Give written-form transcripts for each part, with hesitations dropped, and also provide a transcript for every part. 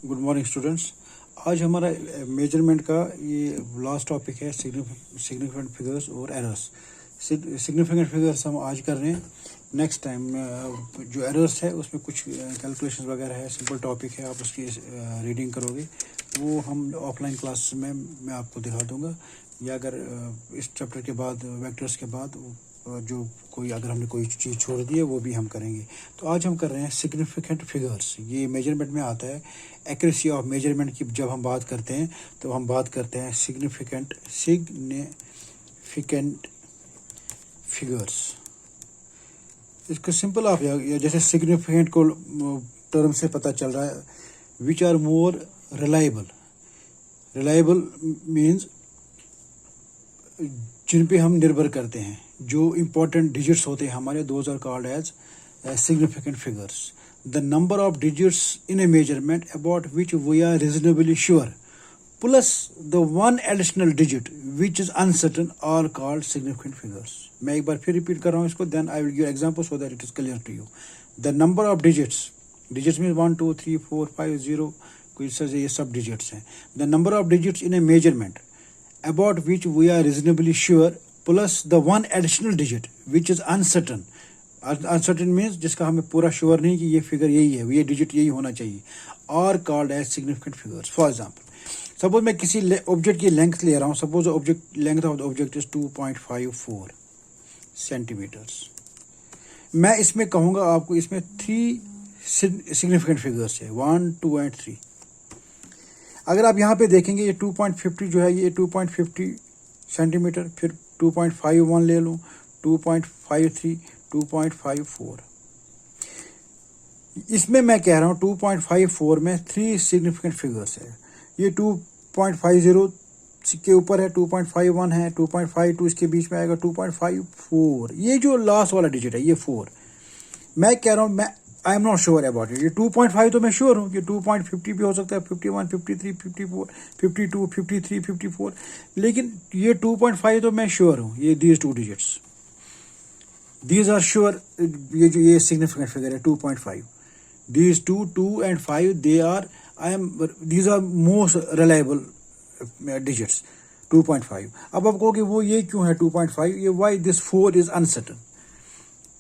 Good morning students. आज हमारा measurement का ये लास्ट टॉपिक है सिग्निफिकेंट फिगर्स और एरर्स। सिग्निफिकेंट फिगर्स हम आज कर रहे हैं। नेक्स्ट टाइम जो एरर्स है उसमें कुछ कैलकुलेशन वगैरह है, सिंपल टॉपिक है, आप उसकी रीडिंग करोगे वो हम ऑफलाइन क्लास में मैं आपको दिखा दूंगा, या अगर इस चैप्टर के बाद वेक्टर्स के बाद जो कोई अगर हमने कोई चीज़ छोड़ दी है वो भी हम करेंगे। तो आज हम कर रहे हैं सिग्निफिकेंट फिगर्स। ये मेजरमेंट में आता है। एक्यूरेसी ऑफ मेजरमेंट की जब हम बात करते हैं तो हम बात करते हैं सिग्निफिकेंट फिगर्स। इसको सिंपल आप जैसे सिग्निफिकेंट को टर्म से पता चल रहा है, which are more reliable. Reliable means जिन पे हम निर्भर करते हैं, जो इम्पोर्टेंट डिजिट्स होते हैं हमारे, those are called as significant figures. The number of digits in a measurement about which we are reasonably sure plus the one additional digit which is uncertain are called significant figures. मैं एक बार फिर repeat कर रहा हूँ इसको, then I will give example so that it is clear to you. The number of digits mean 1 2 3 4 5 0, कुछ ये सब डिजिट्स हैं। The number of digits in a measurement about which we are reasonably sure plus the one additional digit which is uncertain. Uncertain means जिसका हमें पूरा sure नहीं कि ये फिगर यही है, ये डिजिट यही होना चाहिए, are called as significant figures. For example, suppose मैं किसी ऑब्जेक्ट की लेंथ ले रहा हूँ। Suppose object length of the object is 2.54 centimetres. मैं इसमें कहूँगा आपको, इसमें 3 सिग्निफिकेंट फिगर्स है, 1 2 एंड 3। अगर आप यहाँ पे देखेंगे ये 2.50 जो है, ये 2.50 सेंटीमीटर, फिर 2.51 ले लूँ, 2.53, 2.54। इसमें मैं कह रहा हूँ 2.54 में 3 सिग्निफिकेंट फिगर्स है। ये 2.50 के ऊपर है, 2.51 है, 2.52 इसके बीच में आएगा, 2.54। ये जो लास्ट वाला डिजिट है ये 4। मैं कह रहा हूँ, I am not sure about it. ये 2.5 तो मैं श्योर हूँ कि 2.50 भी हो सकता है, 51, 53, 54, 52, 53, 54, लेकिन ये 2.5 तो मैं श्योर हूँ। ये these 2 digits, these are sure. ये जो ये सिग्निफिकेंट फिगर है 2.5, these 2 and 5 they are these are most reliable digits, 2.5। अब आप कहोगे वो ये क्यों है 2.5, ये वाई दिस 4 इज अनसर्टन।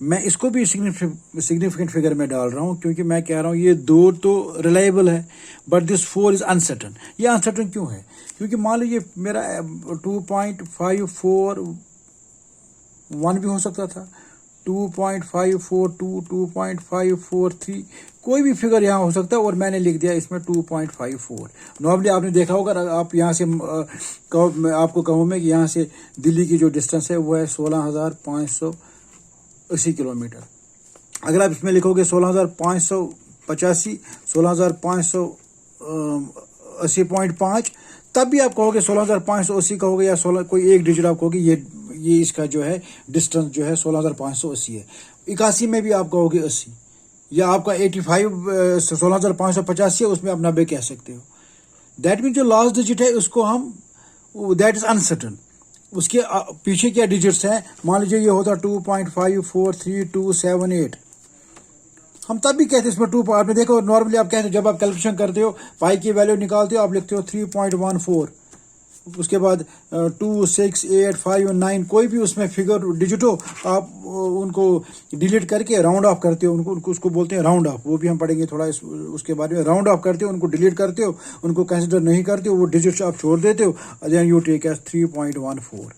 मैं इसको भी सिग्निफिकेंट फिगर में डाल रहा हूँ क्योंकि मैं कह रहा हूँ ये 2 तो रिलायबल है, बट दिस 4 इज अनसर्टन। ये अनसर्टन क्यों है? क्योंकि मान लीजिए मेरा 2.541 भी हो सकता था, 2.542, 2.543, कोई भी फिगर यहाँ हो सकता है, और मैंने लिख दिया इसमें 2.54। नॉर्मली आपने देखा होगा, आप यहाँ से मैं आपको कहूँ मैं कि यहाँ से दिल्ली की जो डिस्टेंस है वो है 16,580 किलोमीटर। अगर आप इसमें लिखोगे 16,585, 16,580.5, तब भी आप कहोगे 16,580 कहोगे, या 16 कोई एक डिजिट आप कहोगे ये इसका जो है डिस्टेंस जो है 16,580 है। 81 में भी आप कहोगे 80, या आपका 85 16,585 है, उसमें आप 90 कह सकते हो। दैट मीन जो लास्ट डिजिट है उसको हम, दैट इज अनसर्टन। उसके पीछे क्या डिजिट्स हैं, मान लीजिए ये होता 2.5432778, हम तब भी कहते हैं इसमें 2। आपने देखो नॉर्मली आप कहते हैं, जब आप कैलकुलेशन करते हो, पाई की वैल्यू निकालते हो, आप लिखते हो 3.14, उसके बाद 2 6 8 5 9, कोई भी उसमें फिगर डिजिट हो, आप उनको डिलीट करके राउंड ऑफ करते हो, उनको उसको बोलते हैं राउंड ऑफ। वो भी हम पढ़ेंगे थोड़ा उसके बारे में। राउंड ऑफ करते हो, उनको डिलीट करते हो, उनको कंसिडर नहीं करते हो, वो डिजिट्स आप छोड़ देते हो, देन यू टेक एज 3.14।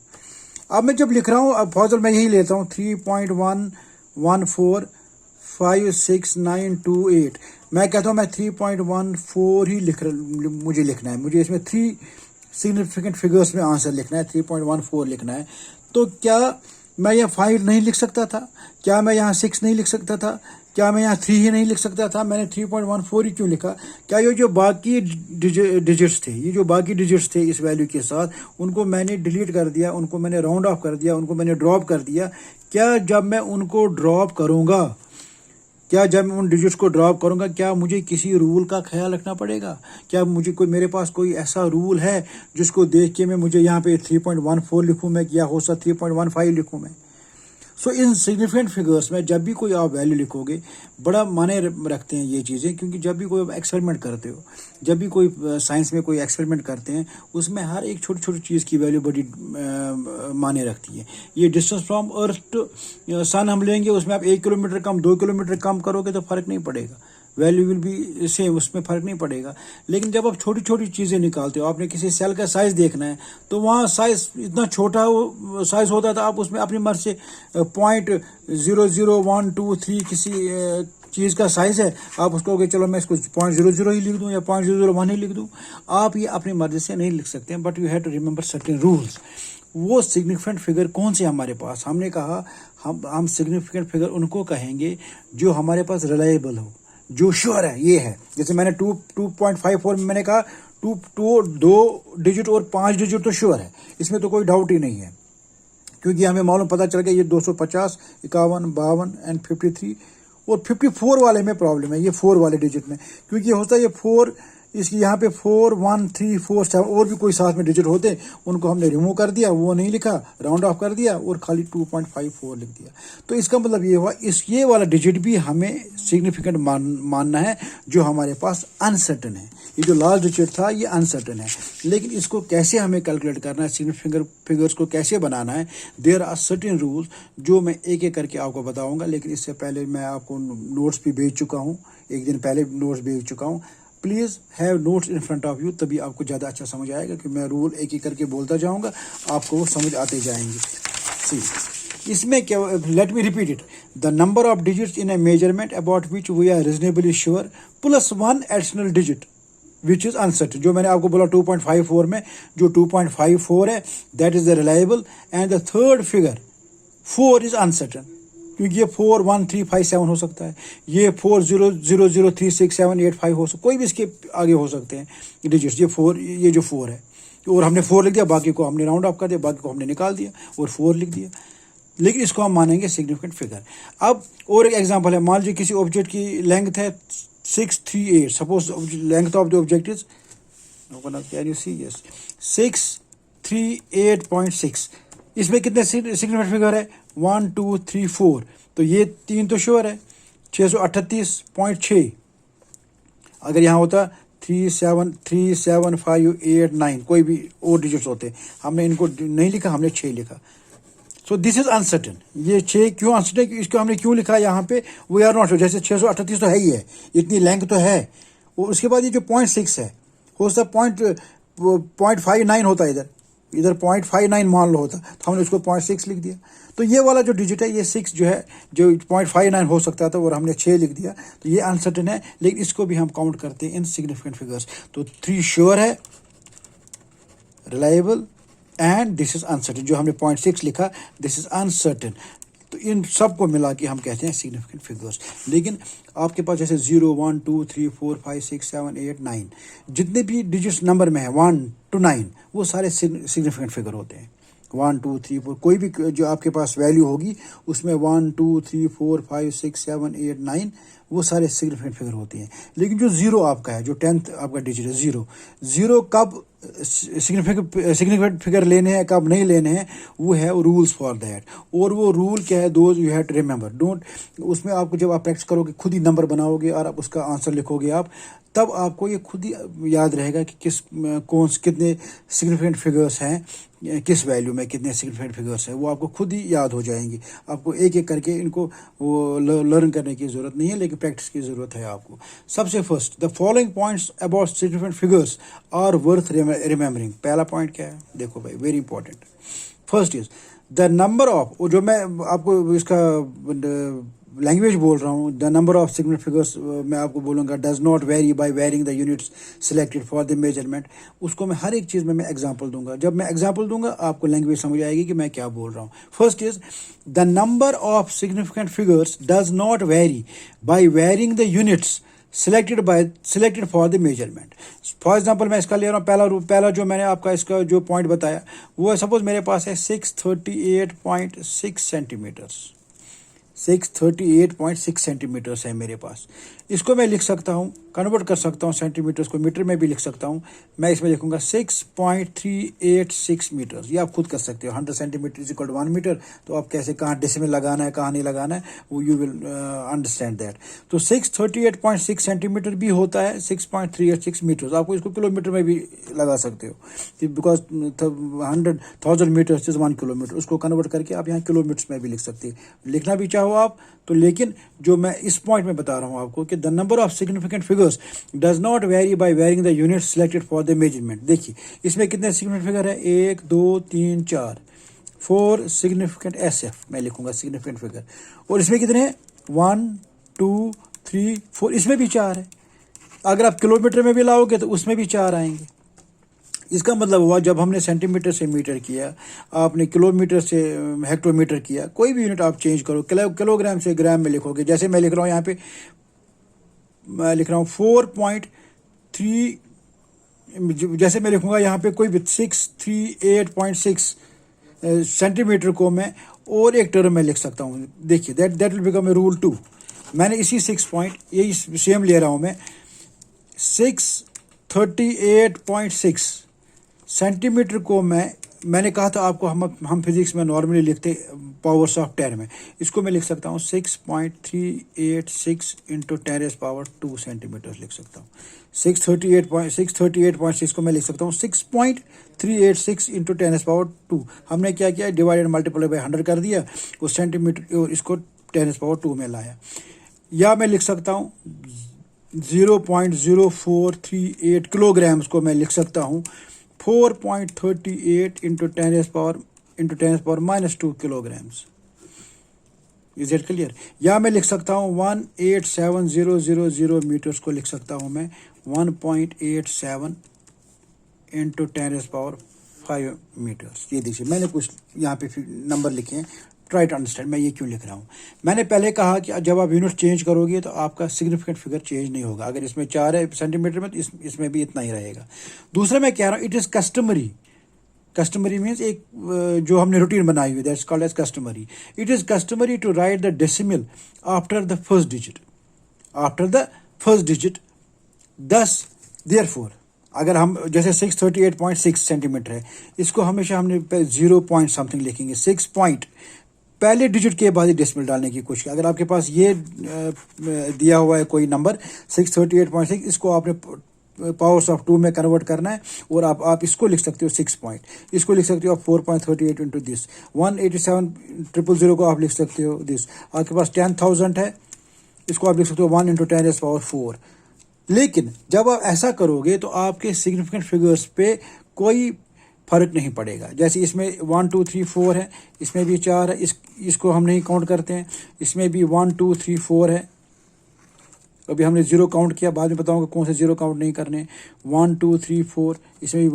अब मैं जब लिख रहा हूँ, अब फॉर मैं यही लेता हूँ 3.1145692 मैं कहता हूँ मैं 3.14 ही मुझे लिखना है। मुझे इसमें 3 सिग्निफिकेंट फिगर्स में आंसर लिखना है, 3.14 लिखना है। तो क्या मैं यहाँ 5 नहीं लिख सकता था? क्या मैं यहाँ 6 नहीं लिख सकता था? क्या मैं यहाँ 3 ही नहीं लिख सकता था? मैंने 3.14 ही क्यों लिखा? क्या ये जो बाकी डिजिट्स थे, ये जो बाकी डिजिट्स थे इस वैल्यू के साथ, उनको मैंने डिलीट कर दिया, उनको मैंने राउंड ऑफ कर दिया, उनको मैंने ड्रॉप कर दिया। क्या जब मैं उनको ड्रॉप करूँगा, क्या जब मैं उन डिजिट्स को ड्रॉप करूंगा, क्या मुझे किसी रूल का ख्याल रखना पड़ेगा? क्या मुझे मेरे पास कोई ऐसा रूल है जिसको देख के मैं मुझे यहाँ पे 3.14 लिखूँ मैं, या हो सकता 3.15 लिखूँ मैं? सो इन सिग्निफिकेंट फिगर्स में जब भी कोई आप वैल्यू लिखोगे, बड़ा मायने रखते हैं ये चीज़ें, क्योंकि जब भी कोई एक्सपेरिमेंट करते हो, जब भी कोई साइंस में कोई एक्सपेरिमेंट करते हैं, उसमें हर एक छोटी छोटी चीज़ की वैल्यू बड़ी मायने रखती है। ये डिस्टेंस फ्रॉम अर्थ टू सन हम लेंगे, उसमें आप 1 किलोमीटर कम 2 किलोमीटर कम करोगे तो फ़र्क नहीं पड़ेगा, वैल्यू विल बी सेम, उसमें फ़र्क नहीं पड़ेगा। लेकिन जब आप छोटी छोटी चीज़ें निकालते हो, आपने किसी सेल का साइज़ देखना है, तो वहाँ साइज़ इतना छोटा साइज़ होता था, आप उसमें अपनी मर्ज़ी से 0.0012 किसी चीज़ का साइज़ है, आप उसको कहोगे चलो मैं इसको 0.00 ही लिख दूँ या 0.001 ही लिख दूँ। आप ये अपनी मर्ज़ी से नहीं लिख सकते हैं, but you have to remember certain rules. वो सिग्निफिकेंट फिगर कौन से हमारे पास, हमने कहा हम सिग्निफिकेंट फिगर उनको कहेंगे जो हमारे पास रिलायबल हो, जो श्योर है। ये है, जैसे मैंने 2.54 में मैंने कहा 2 डिजिट और 5 डिजिट तो श्योर है, इसमें तो कोई डाउट ही नहीं है, क्योंकि हमें मालूम पता चल गया ये 250, 51, 52 एंड 53 और 54 वाले में प्रॉब्लम है, ये 4 वाले डिजिट में, क्योंकि ये होता है ये 4, इसकी यहाँ पे 4, 1, 3, 4, 7 और भी कोई साथ में डिजिट होते, उनको हमने रिमूव कर दिया, वो नहीं लिखा, राउंड ऑफ कर दिया और खाली 2.54 लिख दिया। तो इसका मतलब ये हुआ ये वाला डिजिट भी हमें सिग्निफिकेंट मानना है, जो हमारे पास अनसर्टन है। ये जो लास्ट डिजिट था ये अनसर्टन है, लेकिन इसको कैसे हमें कैलकुलेट करना है, सिग्निफिकेंट फिगर्स को कैसे बनाना है, देयर आर सर्टेन रूल्स जो मैं एक एक करके आपको बताऊंगा। लेकिन इससे पहले मैं आपको नोट्स भी भेज चुका हूँ, एक दिन पहले नोट्स भेज चुका हूँ। Please have notes in front of you, तभी आपको ज़्यादा अच्छा समझ आएगा, कि मैं रूल एक एक करके बोलता जाऊँगा, आपको वो समझ आते जाएंगे। सी इसमें क्या, let me repeat it, the number of digits in a measurement about which we are reasonably sure plus 1 additional digit which is uncertain. जो मैंने आपको बोला 2.54 में, जो 2.54 है that is the reliable, and the third figure 4 is uncertain, क्योंकि ये 4, 1, 3, 5, 7 हो सकता है, ये 4, 0, 0, 0, 3, 6, 7, 8, 5 हो सकता, कोई भी इसके आगे हो सकते हैं डिजिट्स। ये जो 4 है, और हमने 4 लिख दिया, बाकी को हमने राउंड ऑफ कर दिया, बाकी को हमने निकाल दिया और 4 लिख दिया, लेकिन इसको हम मानेंगे सिग्निफिकेंट फिगर। अब और एक एग्जांपल है, मान लीजिए किसी ऑब्जेक्ट की लेंथ है 638, suppose length of the object is, can you see, yes 638.6, इसमें कितने सिग्निफिकेंट फिगर है, 1, 2, 3, 4, तो ये 3 तो श्योर है, 638.6, अगर यहाँ होता 3, 7, 3, 7, 5, 8, 9 कोई भी और डिजिट्स होते, हमने इनको नहीं लिखा, हमने 6 लिखा। सो दिस इज अनसर्टेन। ये 6 क्यों अनसर्टेन, इसको हमने क्यों लिखा यहाँ पे, वी आर नॉट श्योर। जैसे 638 तो है ही है, इतनी लेंथ तो है, और उसके बाद ये जो 0.6 है, हो सकता 0.59 होता है, इधर 0.59 मान लो होता, तो हमने उसको 0.6 लिख दिया। तो ये वाला जो डिजिट है, ये 6 जो है, जो 0.59 हो सकता था, और हमने 6 लिख दिया, तो ये अनसर्टेन है, लेकिन इसको भी हम काउंट करते हैं इन सिग्निफिकेंट फिगर्स। तो 3 श्योर है, reliable, and this is uncertain, जो हमने 0.6 लिखा, दिस इज अनसर्टेन। तो इन सब को मिला के हम कहते हैं सिग्निफिकेंट फिगर्स। लेकिन आपके पास जैसे 0, 1, 2, 3, 4, 5, 6, 7, 8, 9 जितने भी डिजिट्स नंबर में है 1 to 9, वो सारे सिग्निफिकेंट फिगर होते हैं। 1, 2, 3, 4 कोई भी जो आपके पास वैल्यू होगी, उसमें 1, 2, 3, 4, 5, 6, 7, 8, 9 वो सारे सिग्निफिकेंट फिगर होते हैं। लेकिन जो 0 आपका है, जो 10th आपका डिजिट है 0 कब सिग्निफिकेंट फिगर लेने हैं, कब नहीं लेने हैं, वो है रूल्स फॉर दैट। और वो रूल क्या है, those you have to remember, don't, उसमें आपको जब आप प्रैक्टिस करोगे, खुद ही नंबर बनाओगे और आप उसका आंसर लिखोगे आप, तब आपको ये खुद ही याद रहेगा कि कितने सिग्निफिकेंट फिगर्स हैं, किस वैल्यू में कितने सिग्निफिकेंट फिगर्स हैं, वो आपको खुद ही याद हो जाएंगे। आपको एक एक करके इनको वो लर्न करने की ज़रूरत नहीं है, लेकिन प्रैक्टिस की ज़रूरत है आपको। सबसे first, the following points about significant figures are worth remembering. पहला पॉइंट क्या है, देखो भाई, very important. First is the number of, जो मैं आपको इसका लैंग्वेज बोल रहा हूँ, the number of significant figures मैं आपको बोलूँगा, does not vary by varying the units selected for the measurement. उसको मैं हर एक चीज़ में मैं एग्जांपल दूंगा, जब मैं एग्जांपल दूंगा आपको लैंग्वेज समझ आएगी कि मैं क्या बोल रहा हूँ। First is the number of significant figures does not vary by varying the units selected for the measurement. For example मैं इसका ले रहा हूँ, पहला जो मैंने आपका इसका जो पॉइंट बताया, वो है सपोज मेरे पास है 638.6 सेंटीमीटर्स, 638.6 सेंटीमीटर्स है मेरे पास। इसको मैं लिख सकता हूँ, कन्वर्ट कर सकता हूँ सेंटीमीटर्स को मीटर में भी लिख सकता हूँ। मैं इसमें लिखूंगा 6.386 मीटर। ये आप खुद कर सकते हो। 100 centimetre is equal to 1 metre. तो आप कैसे कहाँ डेसिमल लगाना है कहाँ नहीं लगाना है वो यू विल अंडरस्टैंड दैट। तो 638.6 सेंटीमीटर भी होता है 6.386 मीटर। आपको इसको किलोमीटर में भी लगा सकते हो बिकॉज 100,000 मीटर इज 1 किलोमीटर। उसको कन्वर्ट करके आप यहाँ किलोमीटर्स में भी लिख सकते हैं, लिखना भी चाहो आप तो। लेकिन जो मैं इस पॉइंट में बता रहा हूँ आपको कि the number of significant figures does not vary by varying the unit selected for the measurement. देखिए इसमें कितने सिग्निफिकेंट फिगर है, 1 2 3 4 4 सिग्निफिकेंट SF मैं लिखूंगा सिग्निफिकेंट फिगर। और इसमें कितने हैं 1 2 3 4, इसमें भी 4 है। अगर आप किलोमीटर में भी लाओगे तो उसमें भी 4 आएंगे। इसका मतलब हुआ जब हमने सेंटीमीटर से मीटर किया, आपने किलोमीटर से हेक्टोमीटर किया, कोई भी यूनिट आप चेंज करो, किलोग्राम से ग्राम में लिखोगे। जैसे मैं लिख रहा हूँ यहाँ पे, मैं लिख रहा हूँ 4.3, जैसे मैं लिखूंगा यहाँ पे कोई भी 638.6 सेंटीमीटर को मैं और एक टर्म में लिख सकता हूँ। देखिए that will become a rule 2। मैंने इसी 6 पॉइंट यही सेम ले रहा हूँ मैं, 638.6 सेंटीमीटर को मैंने कहा था आपको, हम फिजिक्स में नॉर्मली लिखते पावर्स ऑफ 10 में। इसको मैं लिख सकता हूँ 6.386 इंटू 10⁻² सेंटीमीटर लिख सकता हूँ। 638.6 को मैं लिख सकता हूँ 6.386 इंटू 10⁻²। हमने क्या किया, डिवाइडेड मल्टीप्लाई बाय 100 कर दिया, उस सेंटीमीटर और इसको 10⁻² में लाया। या मैं लिख सकता हूँ 0.0438 किलोग्राम्स को मैं लिख सकता हूँ 4.38 into 10⁻² kilograms. Is it clear? या मैं लिख सकता हूँ 187,000 मीटर्स को लिख सकता हूँ मैं 1.87 इंटू 10⁻5 मीटर्स। ये देखिए मैंने कुछ यहाँ पे नंबर लिखे हैं, ट्राई टू अंडरस्टैंड मैं ये क्यों लिख रहा हूँ। मैंने पहले कहा कि जब आप यूनिट चेंज करोगे तो आपका सिग्निफिकेंट फिगर चेंज नहीं होगा। अगर इसमें 4 है सेंटीमीटर में तो इसमें भी इतना ही रहेगा। दूसरा मैं कह रहा हूँ it is customary. Customary means एक जो हमने रूटीन बनाई हुई, that's called as customary. It is customary to write the decimal after the first digit. Thus therefore अगर हम जैसे 638.6 सेंटीमीटर है, इसको हमेशा हमने 0 पॉइंट समथिंग लिखेंगे। 6 पॉइंट पहले डिजिट के बाद ही डेसिमल डालने की कोशिश। अगर आपके पास ये दिया हुआ है कोई नंबर 638.6, इसको आपने पावर्स ऑफ 2 में कन्वर्ट करना है और आप इसको लिख सकते हो 6 पॉइंट, इसको लिख सकते हो आप 4.38 इंटू दिस। 187,000 को आप लिख सकते हो दिस। आपके पास 10,000 है, इसको आप लिख सकते हो 1 इंटू 10⁻4। लेकिन जब आप ऐसा करोगे तो आपके सिग्निफिकेंट फिगर्स पे कोई फर्क नहीं पड़ेगा। जैसे इसमें 1 2 3 4 है, इसमें भी 4 है, इसको हम नहीं काउंट करते हैं। इसमें भी 1 2 3 4 है, अभी हमने 0 काउंट किया, बाद में बताऊंगा कौन से 0 काउंट नहीं करने। 1 2 3 4, इसमें भी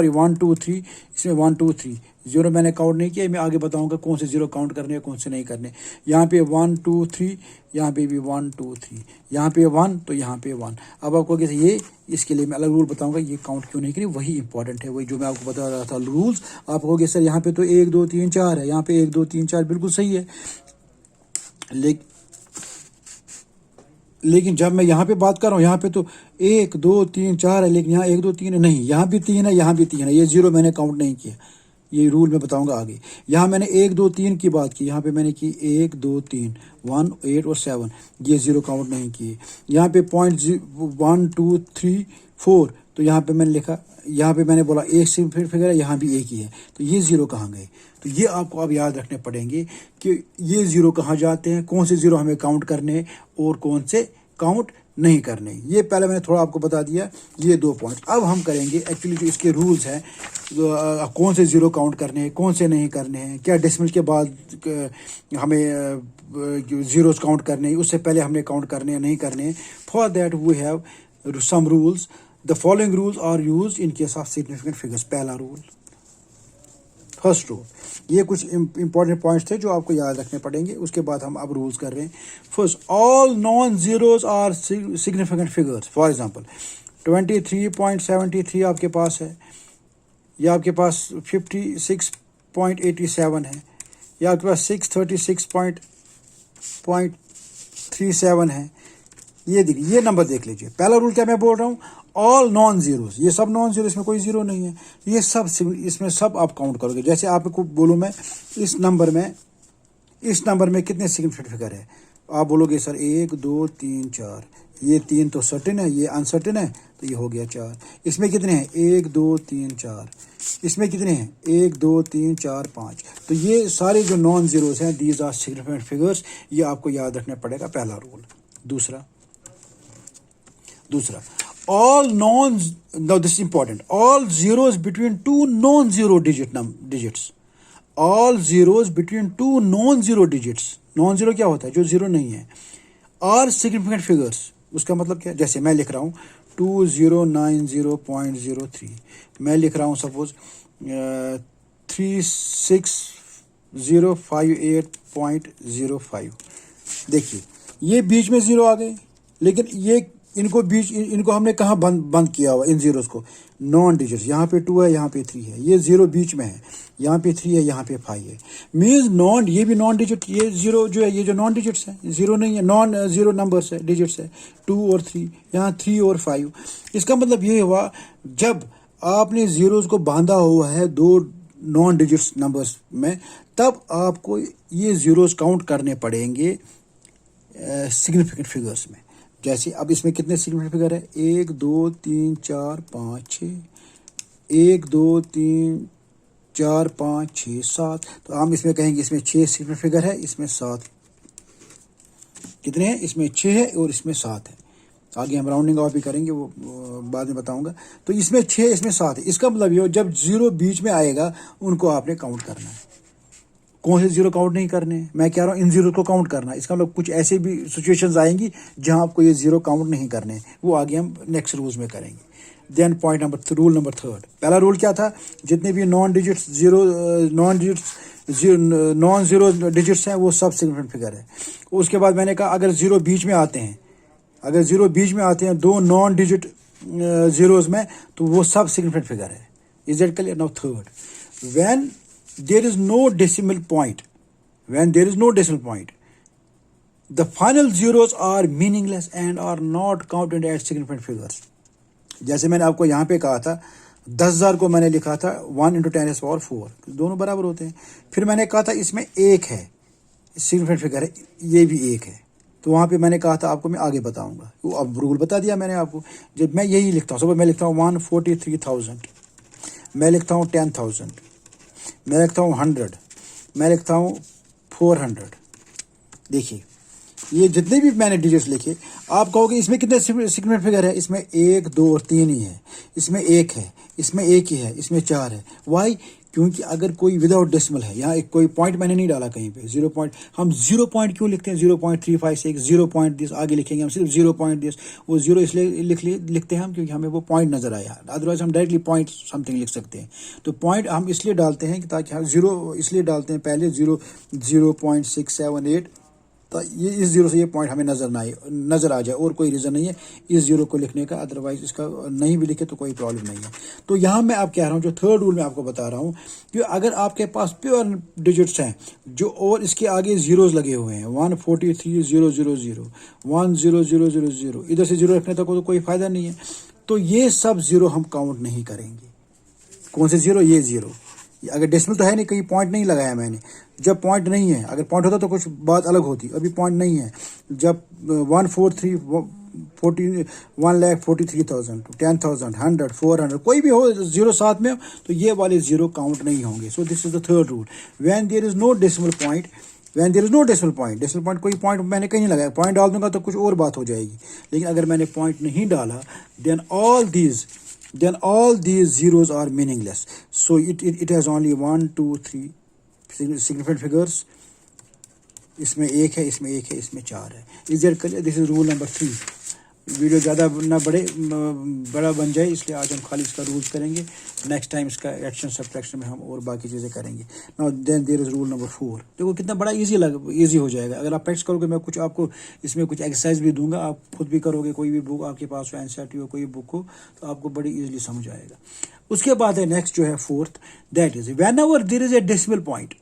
1 2 3, इसमें 1 2 3 0 मैंने काउंट नहीं किया। मैं आगे बताऊंगा कौन से 0 काउंट करने हैं कौन से नहीं करने। यहाँ पे 1 2 3, यहाँ पे भी 1 2 3, यहाँ पे 1 तो यहाँ पे 1। अब आपको कैसे ये, इसके लिए मैं अलग रूल बताऊंगा ये काउंट क्यों नहीं करें, वही इंपॉर्टेंट है, वही जो मैं आपको बता रहा था रूल्स। आप कहोगे सर यहाँ पे तो 1 2 3 4 है, यहाँ पे 1 2 3 4 बिल्कुल सही है। लेकिन जब मैं यहाँ पे बात कर रहा हूँ, यहाँ पे तो 1 2 3 4 है, लेकिन यहाँ 1 2 3 है नहीं, यहाँ भी 3 है, यहाँ भी 3 है। ये 0 मैंने काउंट नहीं किया, ये रूल मैं बताऊंगा आगे। यहाँ मैंने 1 2 3 की बात की, यहाँ पे मैंने की 1 2 3 1 8 और 7, ये 0 काउंट नहीं किए। यहाँ पे 1 2 3 4, तो यहाँ पे मैंने लिखा, यहाँ पे मैंने बोला एक से फिगर है, यहाँ भी एक ही है, तो ये 0 कहाँ गए। तो ये आपको अब याद रखने पड़ेंगे कि ये 0 कहाँ जाते हैं, कौन से 0 हमें काउंट करने और कौन से काउंट नहीं करने। ये पहले मैंने थोड़ा आपको बता दिया, ये 2 पॉइंट। अब हम करेंगे एक्चुअली जो इसके रूल्स हैं, कौन से 0 काउंट करने हैं कौन से नहीं करने हैं, क्या डेसिमल के बाद हमें ज़ीरोस काउंट करने हैं, उससे पहले हमने काउंट करने हैं नहीं करने हैं। For that we have some rules. The following rules are used in case of significant figures. पहला रूल, फर्स्ट रूल, ये कुछ इंपॉर्टेंट पॉइंट्स थे जो आपको याद रखने पड़ेंगे। उसके बाद हम अब रूल्स कर रहे हैं। First, all non zeros are significant figures. For example 23.73 आपके पास है, या आपके पास 56.87 है, या आपके पास 636.5 37 है। ये देखिए, ये नंबर देख लीजिए। पहला रूल क्या मैं बोल रहा हूँ, ऑल नॉन जीरोस, ये सब नॉन जीरो, इसमें कोई जीरो नहीं है, ये सब इसमें सब आप काउंट करोगे। जैसे आपको बोलूँ मैं, इस नंबर में कितने सिग्निफिकेंट फिगर है, आप बोलोगे सर 1 2 3 4, ये 3 तो सर्टेन है, ये अनसर्टेन है, तो ये हो गया 4। इसमें कितने हैं, 1 2 3 4, इसमें कितने हैं, 1 2 3 4 5। तो ये सारे जो नॉन जीरोस हैं, दीज आर सिग्निफिकेंट फिगर्स, ये आपको याद रखना पड़ेगा, पहला रूल। दूसरा all non, now this is important, all zeros between two non-zero digits, all zeros between two non-zero digits, non-zero क्या होता है, जो जीरो नहीं है, are significant figures। उसका मतलब क्या है, जैसे मैं लिख रहा हूँ 2090.03, मैं लिख रहा हूँ सपोज 36058.05। देखिए ये बीच में जीरो आ गए, लेकिन ये इनको हमने कहाँ बंद किया हुआ, इन जीरोस को, नॉन डिजिट्स। यहाँ पे 2 है, यहाँ पे 3 है, ये जीरो बीच में है, यहाँ पे 3 है, यहाँ पे 5 है। मीन्स नॉन, ये भी नॉन डिजिट, ये जीरो जो है, ये जो नॉन डिजिट्स है, जीरो नहीं है, नॉन जीरो नंबर्स है, डिजिट्स है, 2 और 3, यहाँ 3 और 5। इसका मतलब ये हुआ, जब आपने जीरोस को बांधा हुआ है दो नॉन डिजिट्स नंबर्स में, तब आपको ये जीरोस काउंट करने पड़ेंगे सिग्निफिकेंट फिगर्स में। जैसे अब इसमें कितने सिग्निफिकेंट फिगर है, 1 2 3 4 5 6, 1 2 3 4 5 6 7। तो हम इसमें कहेंगे इसमें 6 सिग्निफिकेंट फिगर है, इसमें 7 कितने हैं, इसमें 6 है और इसमें 7 है। आगे हम राउंडिंग ऑफ भी करेंगे, वो बाद में बताऊंगा। तो इसमें 6, इसमें 7 है। इसका मतलब ये, जब जीरो बीच में आएगा उनको आपने काउंट करना है। कौन से जीरो काउंट नहीं करने, मैं कह रहा हूँ इन जीरो को काउंट करना। इसका मतलब कुछ ऐसे भी सिचुएशंस आएंगी जहां आपको ये जीरो काउंट नहीं करने, वो आगे हम नेक्स्ट रूल्स में करेंगे। Then rule number 3। पहला रूल क्या था, जितने भी नॉन जीरो डिजिट्स हैं वो सब सिग्निफिकेंट फिगर है। उसके बाद मैंने कहा अगर जीरो बीच में आते हैं दो नॉन डिजिट जीरोस में, तो वो सब सिग्निफिकेंट फिगर है। Is that clear? Now third, when there is no decimal point, the final zeros are meaningless and are not counted as significant figures। जैसे मैंने आपको यहाँ पे कहा था 10,000 को मैंने लिखा था 1 × 10⁴, दोनों बराबर होते हैं। फिर मैंने कहा था इसमें 1 है, सिग्निफिकेंट फिगर है, ये भी 1 है। तो वहाँ पे मैंने कहा था आपको मैं आगे बताऊंगा, वो अब रूल बता दिया मैंने आपको। जब मैं यही लिखता हूँ, सुबह मैं लिखता हूँ 143,000, मैं लिखता हूँ 10,000, मैं लिखता हूँ 100, मैं लिखता हूँ 400। देखिए ये जितने भी मैंने डिजिट्स लिखे, आप कहोगे इसमें कितने सिग्निफिकेंट फिगर है, इसमें 1 2 और 3 ही है, इसमें 1 है, इसमें 1 ही है, इसमें 4 है। वाई? क्योंकि अगर कोई विदाउट डेसिमल है, यहाँ एक कोई पॉइंट मैंने नहीं डाला कहीं पे, 0 पॉइंट, हम 0 पॉइंट क्यों लिखते हैं, 0.356, 0 पॉइंट दिस, आगे लिखेंगे हम सिर्फ 0 पॉइंट दिस। वो जीरो इसलिए लिखते हैं हम क्योंकि हमें वो पॉइंट नजर आया, अदरवाइज हम डायरेक्टली पॉइंट समथिंग लिख सकते हैं। तो पॉइंट हम इसलिए डालते हैं कि ताकि हम जीरो इसलिए डालते हैं पहले, 0.678, तो ये इस जीरो से ये पॉइंट हमें नज़र आ जाए, और कोई रीज़न नहीं है इस जीरो को लिखने का, अदरवाइज इसका नहीं भी लिखे तो कोई प्रॉब्लम नहीं है। तो यहाँ मैं आप कह रहा हूँ, जो थर्ड रूल मैं आपको बता रहा हूँ, कि अगर आपके पास प्योर डिजिट्स हैं जो, और इसके आगे जीरोस लगे हुए हैं 143,000, 10000, इधर से जीरो रखने तक तो कोई फ़ायदा नहीं है। तो ये सब जीरो हम काउंट नहीं करेंगे। कौन से जीरो? ये जीरो। अगर डेसिमल तो है नहीं, कहीं पॉइंट नहीं लगाया मैंने। जब पॉइंट नहीं है, अगर पॉइंट होता तो कुछ बात अलग होती, अभी पॉइंट नहीं है। जब 1,43,000, 10,000, 100, 400 कोई भी हो जीरो साथ में, तो ये वाले जीरो काउंट नहीं होंगे। So this is the third rule, when there is no decimal point, decimal point कोई पॉइंट मैंने कहीं नहीं लगाया, पॉइंट डाल दूंगा तो कुछ और बात हो जाएगी। लेकिन अगर मैंने पॉइंट नहीं डाला, then all these zeros are meaningless. So it has only 1 2 3 significant figures. इसमें 1 है, इसमें 1 है, इसमें 4 है। Is that clear? This is rule number 3. Video ज़्यादा ना बड़ा बन जाए, इसलिए आज हम खाली इसका रूल्स करेंगे। नेक्स्ट टाइम इसका एडिशन सब्ट्रैक्शन में हम और बाकी चीज़ें करेंगे। Now then there is rule number 4। देखो कितना बड़ा इजी हो जाएगा अगर आप प्रैक्टिस करोगे। मैं कुछ आपको इसमें कुछ एक्सरसाइज भी दूंगा, आप खुद भी करोगे। कोई भी बुक आपके पास हो, एनसीईआरटी हो, कोई बुक हो, तो आपको बड़ी ईजिली समझ आएगा। उसके बाद है नेक्स्ट जो है fourth, that is whenever there is a decimal point,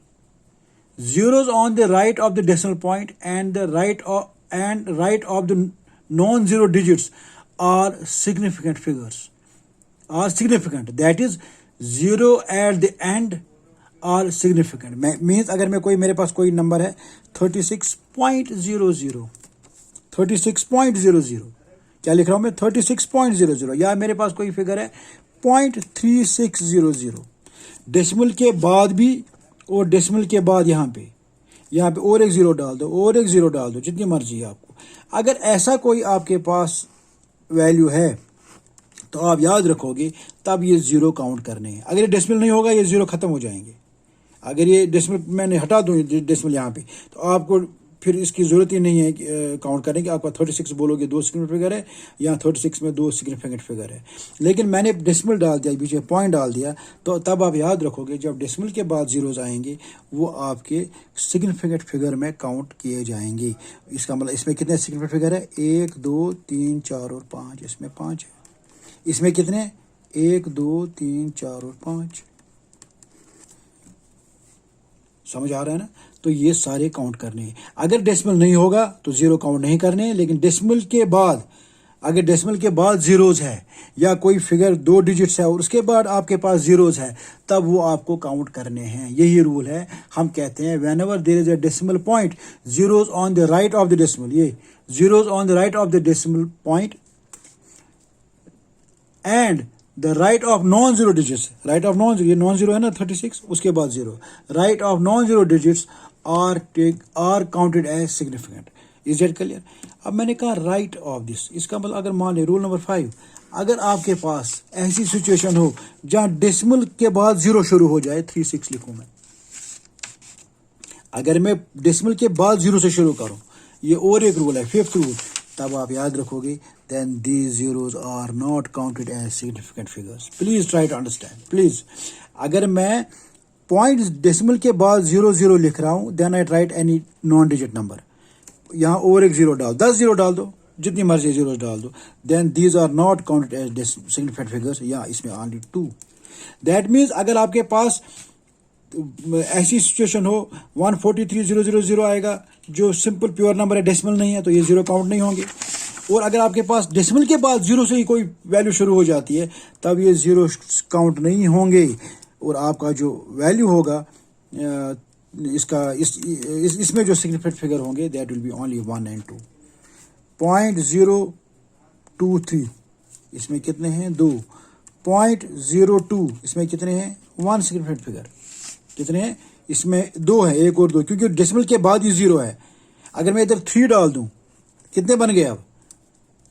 zeros on the right of the decimal point and the right and right of the non-zero digits are significant figures. Are significant. That is, zero at the end are significant. Means अगर मैं कोई मेरे पास कोई number है 36.00 36.00 क्या लिख रहा हूँ मैं 36.00 या मेरे पास कोई फिगर है 0.3600 डेसिमल के बाद भी और डेसिमल के बाद यहाँ पे और एक ज़ीरो डाल दो और एक ज़ीरो डाल दो जितनी मर्जी है आपको। अगर ऐसा कोई आपके पास वैल्यू है तो आप याद रखोगे तब ये ज़ीरो काउंट करने हैं। अगर ये डेसिमल नहीं होगा ये ज़ीरो ख़त्म हो जाएंगे। अगर ये डेसिमल मैंने हटा दूँ डेसिमल यहाँ पे तो आपको फिर इसकी ज़रूरत ही नहीं है काउंट करने की। आपका 36 बोलोगे 2 सिग्निफिकेंट फिगर है, यहाँ 36 में 2 सिग्निफिकेंट फिगर है। लेकिन मैंने डेसिमल डाल दिया, बीच में पॉइंट डाल दिया, तो तब आप याद रखोगे जब डेसिमल के बाद ज़ीरोज़ आएंगे वो आपके सिग्निफिकेंट फिगर में काउंट किए जाएंगे। इसका मतलब इसमें कितने सिग्निफिकेंट फिगर है 1 2 3 4 और 5। इसमें 5 है। इसमें कितने 1 2 3 4 और 5। समझ आ रहा है ना। तो ये सारे काउंट करने हैं। अगर डेसिमल नहीं होगा तो ज़ीरो काउंट नहीं करने हैं। लेकिन डेसिमल के बाद अगर डेसिमल के बाद ज़ीरोज़ है या कोई फिगर 2 डिजिट्स है और उसके बाद आपके पास ज़ीरोज़ है तब वो आपको काउंट करने हैं। यही रूल है। हम कहते हैं whenever there is a decimal point zeros on the right of the decimal, ये zeros on the right of the decimal point and the right of non zero digits, right of non zero, ये non zero है ना 36, उसके बाद zero, right of non zero digits are counted as significant. Is that clear. अब मैंने कहा right of this, इसका मतलब अगर मान ले रूल नंबर 5, अगर आपके पास ऐसी सिचुएशन हो जहां डेसिमल के बाद जीरो शुरू हो जाए, 36 लिखूं मैं, अगर मैं डेसिमल के बाद जीरो से शुरू करूं, ये और एक रूल है 5th रूल, तब आप याद रखोगे then these zeros are not counted as significant figures. Please try to understand. Please. अगर मैं पॉइंट डेसिमल के बाद 00 लिख रहा हूं, then I write any non digit number, यहाँ और एक जीरो डाल, 10 जीरो डाल दो, जितनी मर्जी जीरो डाल दो, then these are not counted as significant figures. या इसमें only 2. That means अगर आपके पास ऐसी सिचुएशन हो 143,000 आएगा जो सिंपल प्योर नंबर है, डेसिमल नहीं है, तो ये जीरो काउंट नहीं होंगे। और अगर आपके पास डेसिमल के बाद जीरो से ही कोई वैल्यू शुरू हो जाती है तब ये जीरो काउंट नहीं होंगे और आपका जो वैल्यू होगा इसका इसमें जो सिग्निफिकेंट फिगर होंगे that will be only 1 and 2. 0.023 इसमें कितने हैं 2, 0.02 इसमें कितने हैं 1 सिग्निफिकेंट फिगर, कितने हैं इसमें 2 है, 1 और 2, क्योंकि डेसिमल के बाद ही जीरो है। अगर मैं इधर 3 डाल दूं कितने बन गए, अब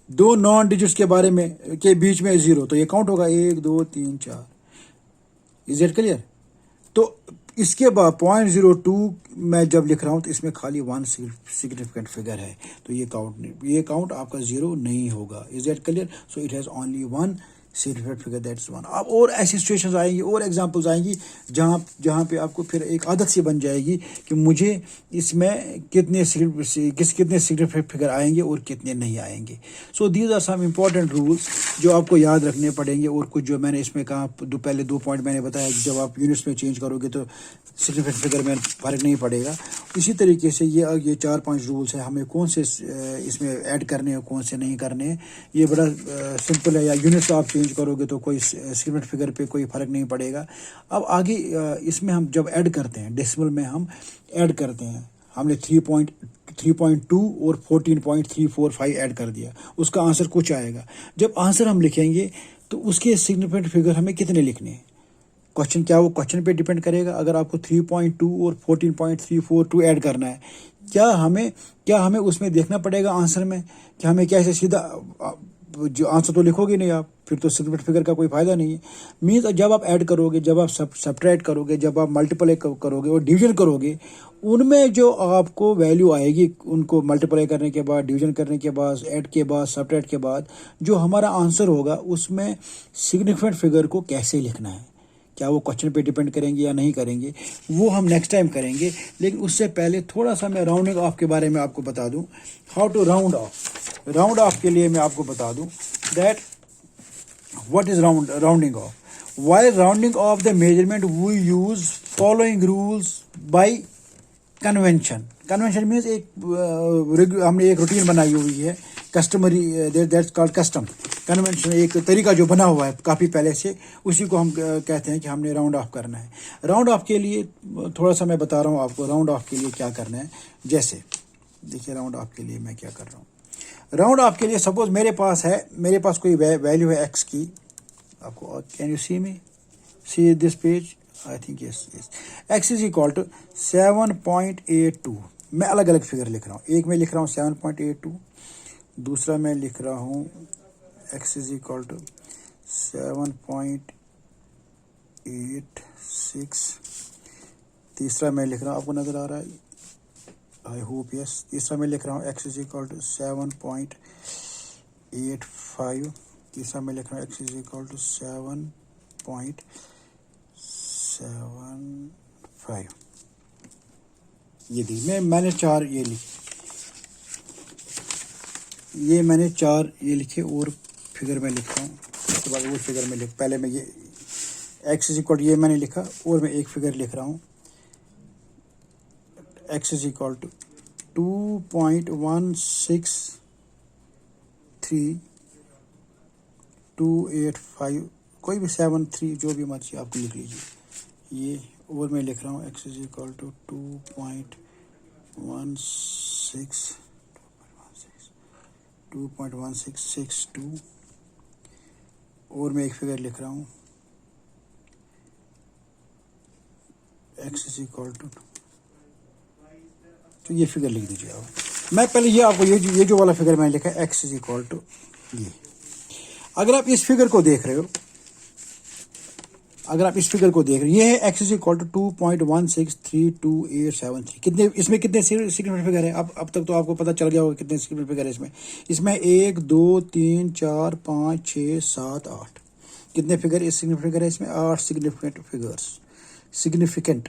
2 नॉन डिजिट्स के बारे में के बीच में जीरो, तो ये काउंट होगा 1 2 3 4। Is it clear. तो इसके बाद 0.02 मैं जब लिख रहा हूं तो इसमें खाली 1 सिग्निफिकेंट फिगर है, तो ये काउंट आपका जीरो नहीं होगा। Is it clear. So it has only 1 significant figure, that's 1। अब और ऐसी सिचुएशंस आएंगी और एग्जांपल्स आएंगी जहां पे आपको फिर एक आदत सी बन जाएगी कि मुझे इसमें कितने सिग्निफिकेंट फिगर आएंगे और कितने नहीं आएंगे। So these are some important rules जो आपको याद रखने पड़ेंगे। और कुछ जो मैंने इसमें कहा पहले 2 पॉइंट मैंने बताया कि जब आप यूनिट्स में चेंज करोगे तो सिग्निफिकेंट फिगर में फ़र्क नहीं पड़ेगा। इसी तरीके से ये 4-5 रूल्स है, हमें कौन से इसमें ऐड करने हैं कौन से नहीं करने हैं, ये बड़ा सिंपल है। या यूनिट्स आप चेंज करोगे तो कोई सिग्निफिकेंट फिगर पे कोई फ़र्क नहीं पड़ेगा। अब आगे इसमें हम जब ऐड करते हैं, डेसिमल में हम ऐड करते हैं, हमने 3.2 और 14.345 ऐड कर दिया, उसका आंसर कुछ आएगा। जब आंसर हम लिखेंगे तो उसके सिग्निफिकेंट फिगर हमें कितने लिखने हैं, क्वेश्चन क्या वो क्वेश्चन पे डिपेंड करेगा। अगर आपको 3.2 और 14.342 ऐड करना है, क्या हमें उसमें देखना पड़ेगा आंसर में कि हमें कैसे सीधा जो आंसर तो लिखोगे नहीं आप, फिर तो सिग्निफिकेंट फिगर का कोई फ़ायदा नहीं है। मीन्स जब आप ऐड करोगे, जब आप सब्ट्रैक्ट करोगे, जब आप मल्टीप्लाई करोगे और डिवीजन करोगे, उनमें जो आपको वैल्यू आएगी, उनको मल्टीप्लाई करने के बाद, डिवीजन करने के बाद, ऐड के बाद, सब्ट्रैक्ट के बाद जो हमारा आंसर होगा उसमें सिग्निफिकेंट फिगर को कैसे लिखना है, क्या वो क्वेश्चन पे डिपेंड करेंगे या नहीं करेंगे, वो हम नेक्स्ट टाइम करेंगे। लेकिन उससे पहले थोड़ा सा मैं राउंडिंग ऑफ के बारे में आपको बता दूं, how to round off. Round off के लिए मैं आपको बता दूं that what is rounding off. While rounding off the measurement we use following rules by convention. Convention means हमने एक रूटीन बनाई हुई है, customary, that's called custom. Convention एक तरीका जो बना हुआ है काफ़ी पहले से, उसी को हम कहते हैं कि हमने राउंड ऑफ करना है। राउंड ऑफ के लिए थोड़ा सा मैं बता रहा हूँ आपको, राउंड ऑफ के लिए क्या करना है। जैसे देखिए, राउंड ऑफ के लिए मैं क्या कर रहा हूँ। राउंड ऑफ के लिए सपोज मेरे पास कोई वैल्यू है एक्स की। आपको can you see this page? I think yes. X is equal to 7.82। मैं अलग अलग फिगर लिख रहा हूँ। एक मैं लिख रहा हूँ 7.82, दूसरा मैं लिख रहा हूँ एक्स इज इक्वल टू 7.86, तीसरा मैं लिख रहा हूँ, आपको नज़र आ रहा है, आई होप यस। तीसरा मैं लिख रहा हूँ एक्स इज इक्वल टू 7.85, तीसरा मैं लिख रहा हूँ एक्स इज इक्वल टू 7.75। ये दी मैंने चार ये लिखे, ये मैंने चार ये लिखे और फिगर में लिख रहा हूँ। उसके बाद वो फिगर में पहले मैं ये एक्स इज इक्वल ये मैंने लिखा और मैं एक फिगर लिख रहा हूँ। एक्स इज इक्वल टू 2.163,285, कोई भी 73 जो भी मर्जी आपको लिख लीजिए ये। और मैं लिख रहा हूँ एक्स इज इक्वल टू 2.1662, और मैं एक फिगर लिख रहा हूँ एक्स इज इक्वल टू, तो ये फिगर लिख दीजिए आप। मैं पहले ये आपको ये जो वाला फिगर मैंने लिखा है एक्स इज इक्वल टू ये। अगर आप इस फिगर को देख रहे हो, ये है एक्स इज इक्वल टू 2.1632873। कितने इसमें कितने सिग्निफिकेंट फिगर है? अब तक तो आपको पता चल गया होगा कितने सिग्निफिकेंट फिगर है इसमें 1 2 3 4 5 6 7 8। कितने फिगर इस सिग्निफिकेंट फिगर है इसमें? 8 सिग्निफिकेंट फिगर्स। सिग्निफिकेंट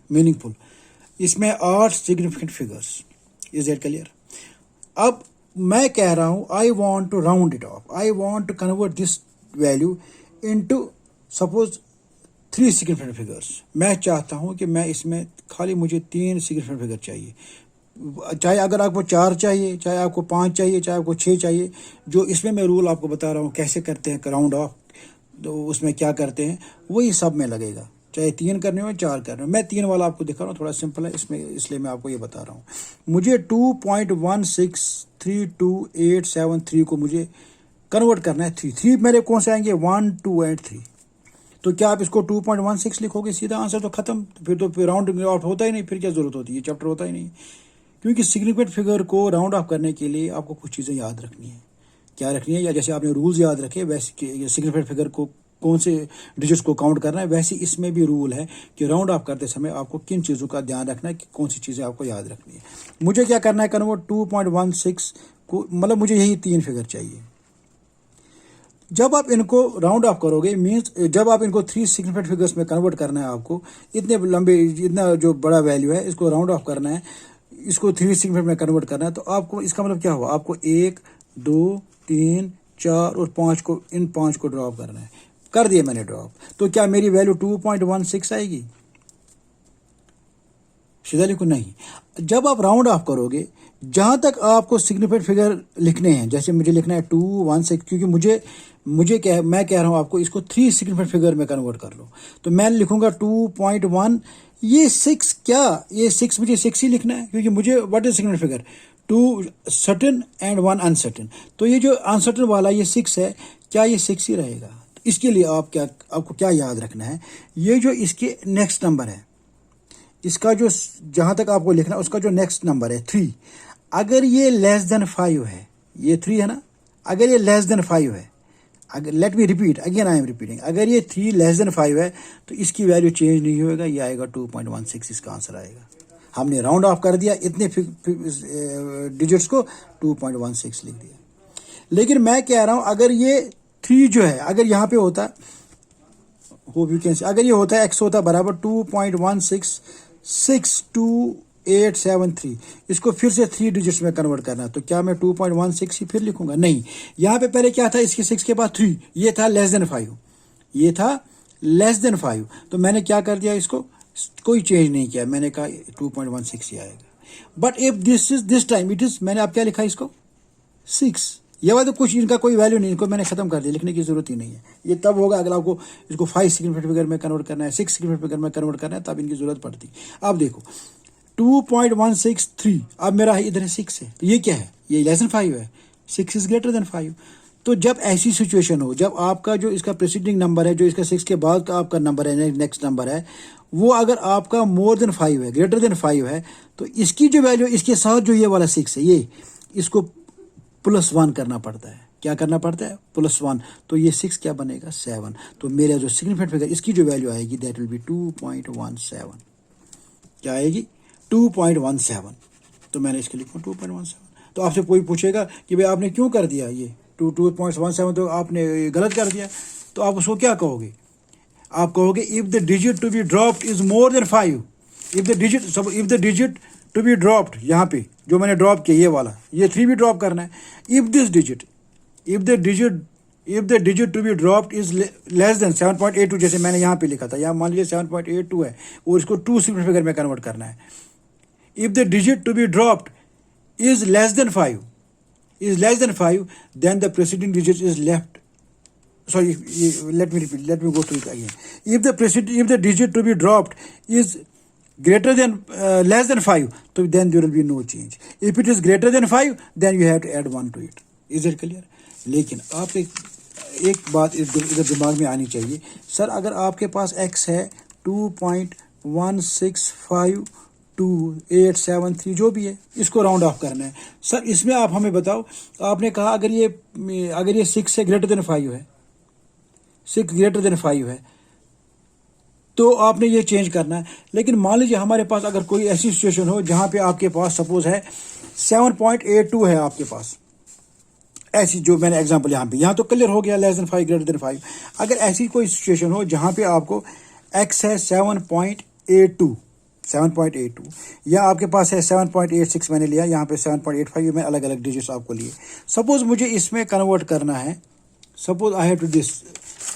मीनिंगफुल, इसमें 8 significant figures. Is that clear? अब मैं कह रहा हूं I want to round it off, I want to convert this value into suppose 3 significant figures. मैं चाहता हूं कि मैं इसमें खाली मुझे 3 सिग्निफिकेंट फिगर चाहिए, चाहे अगर आपको 4 चाहिए, चाहे आपको 5 चाहिए, चाहे आपको 6 चाहिए। जो इसमें मैं रूल आपको बता रहा हूं कैसे करते हैं राउंड ऑफ, तो उसमें क्या करते हैं वही सब में लगेगा, चाहे 3 करने हो 4 करने हो। मैं 3 वाला आपको दिखा रहा हूँ, थोड़ा सिंपल है इसमें, इसलिए मैं आपको ये बता रहा हूँ। मुझे 2.1632873 को मुझे कन्वर्ट करना है 3 मेरे कौन से आएंगे? 1 2 एंड 3। तो क्या आप इसको 2.16 लिखोगे? सीधा आंसर तो खत्म। फिर राउंड ऑफ होता ही नहीं, फिर क्या जरूरत होती है, चैप्टर होता ही नहीं। क्योंकि सिग्निफिकेंट फिगर को राउंड ऑफ करने के लिए आपको कुछ चीज़ें याद रखनी है। क्या रखनी है? या जैसे आपने रूल्स याद रखे वैसे सिग्निफिकेंट फिगर को कौन से डिजिट्स को काउंट करना है, वैसे इसमें भी रूल है कि राउंड ऑफ करते समय आपको किन चीज़ों का ध्यान रखना है, कि कौन सी चीज़ें आपको याद रखनी है। मुझे क्या करना है कन्वर्ट 2.16 को, मतलब मुझे यही 3 फिगर चाहिए। जब आप इनको राउंड ऑफ करोगे मीन्स जब आप इनको 3 सिग्निफिकेंट फिगर्स में कन्वर्ट करना है आपको, इतने लंबे, इतना जो बड़ा वैल्यू है इसको राउंड ऑफ करना है, इसको 3 सिग्निफिकेंट में कन्वर्ट करना है, तो आपको इसका मतलब क्या हुआ? आपको 1 2 3 4 और 5 को, इन 5 को ड्रॉप करना है। कर दिया मैंने ड्रॉप, तो क्या मेरी वैल्यू 2.16 आएगी? सीधा लिखो नहीं। जब आप राउंड ऑफ करोगे, जहां तक आपको सिग्निफिकेंट फिगर लिखने हैं, जैसे मुझे लिखना है 216, क्योंकि मैं कह रहा हूं आपको इसको 3 सिग्निफिकेंट फिगर में कन्वर्ट कर लो, तो मैं लिखूंगा 2.1, ये 6, क्या ये 6 मुझे 6 ही लिखना है, क्योंकि मुझे what is significant figure? 2 certain and 1 uncertain. तो ये जो अनसर्टेन वाला ये 6 है, क्या ये 6 ही रहेगा? इसके लिए आपको क्या याद रखना है? ये जो इसके नेक्स्ट नंबर है, इसका जो जहां तक आपको लिखना है उसका जो नेक्स्ट नंबर है 3, अगर ये लेस देन 5 है, ये 3 है ना, अगर ये लेस देन 5 है, अगर late me repeat again, I am repeating, अगर ये 3 लेस देन 5 है तो इसकी वैल्यू चेंज नहीं होगा, ये आएगा 2.16, इसका आंसर आएगा। हमने राउंड ऑफ कर दिया, इतने डिजिट्स को 2.16 लिख दिया। लेकिन मैं कह रहा हूं अगर ये 3 जो है, अगर यहाँ पे होता, होप यू कैन सी, अगर ये होता है x होता बराबर 2.16627873, इसको फिर से 3 डिजिट्स में कन्वर्ट करना है, तो क्या मैं 2.16 ही फिर लिखूंगा? नहीं। यहाँ पे पहले क्या था? इसके 6 के बाद 3, ये था लेस देन 5, ये था लेस देन 5, तो मैंने क्या कर दिया, इसको कोई चेंज नहीं किया, मैंने कहा 2.16 ही आएगा। But if this time it is, मैंने आप क्या लिखा इसको 6, ये वाला तो कुछ इनका कोई वैल्यू नहीं, इनको मैंने खत्म कर दिया, लिखने की जरूरत ही नहीं है। ये तब होगा अगर आपको इसको 5 सिग्निफिकेंट फिगर में कन्वर्ट करना है, 6 सिग्निफिकेंट फिगर में कन्वर्ट करना है, तब इनकी जरूरत पड़ती। अब देखो 2.163, अब मेरा इधर 6 है, तो ये क्या है, ये लेस देन 5 है, 6 इज ग्रेटर देन 5। तो जब ऐसी सिचुएशन हो, जब आपका जो इसका प्रीसीडिंग नंबर है, जो इसका 6 के बाद का आपका नंबर है, नेक्स्ट नंबर है, वो अगर आपका मोर देन 5 है, ग्रेटर देन 5 है, तो इसकी जो वैल्यू, इसके साथ जो ये वाला 6 है, ये इसको +1 करना पड़ता है। क्या करना पड़ता है, +1। तो ये 6 क्या बनेगा, 7। तो मेरा जो सिग्निफिकेंट फिगर, इसकी जो वैल्यू आएगी दैट विल बी 2.17। क्या आएगी, 2.17। तो मैंने इसके लिखा 2.17। तो आपसे कोई पूछेगा कि भाई आपने क्यों कर दिया ये 2.17, तो आपने गलत कर दिया। तो आप उसको क्या कहोगे, आप कहोगे if the digit to be dropped is more than 5, if the digit to be dropped, यहाँ पे जो मैंने ड्रॉप किया ये वाला, ये 3 भी ड्रॉप करना है। If the digit to be dropped is less than 7.82, जैसे मैंने यहाँ पे लिखा था, यहाँ मान लीजिए 7.82 है, और इसको 2 सिग्निफिकेंट फिगर में कन्वर्ट करना है। If the digit to be dropped is less than 5, then the preceding digit is left. Sorry, let me repeat, let me go through it again. If the digit to be dropped is greater than less than 5, so then there will be no change. If it is greater than 5, then you have to add 1 to it. Is it clear? लेकिन आप एक बात इधर दिमाग में आनी चाहिए, sir अगर आपके पास x है 2.1652873 जो भी है, इसको राउंड ऑफ करना है। सर इसमें आप हमें बताओ, आपने कहा अगर ये 6 से ग्रेटर देन 5 है, 6 ग्रेटर देन 5 है, तो आपने ये चेंज करना है। लेकिन मान लीजिए हमारे पास अगर कोई ऐसी सिचुएशन हो जहाँ पे आपके पास सपोज है 7.82 है आपके पास, ऐसी जो मैंने एग्जांपल यहाँ तो क्लियर हो गया, लेस देन 5 ग्रेटर देन 5। अगर ऐसी कोई सिचुएशन हो जहाँ पे आपको x है 7.82 या आपके पास है 7.86, मैंने लिया यहाँ पे 7.85 में अलग अलग डिजिट्स आपको लिए। सपोज मुझे इसमें कन्वर्ट करना है, suppose I have to this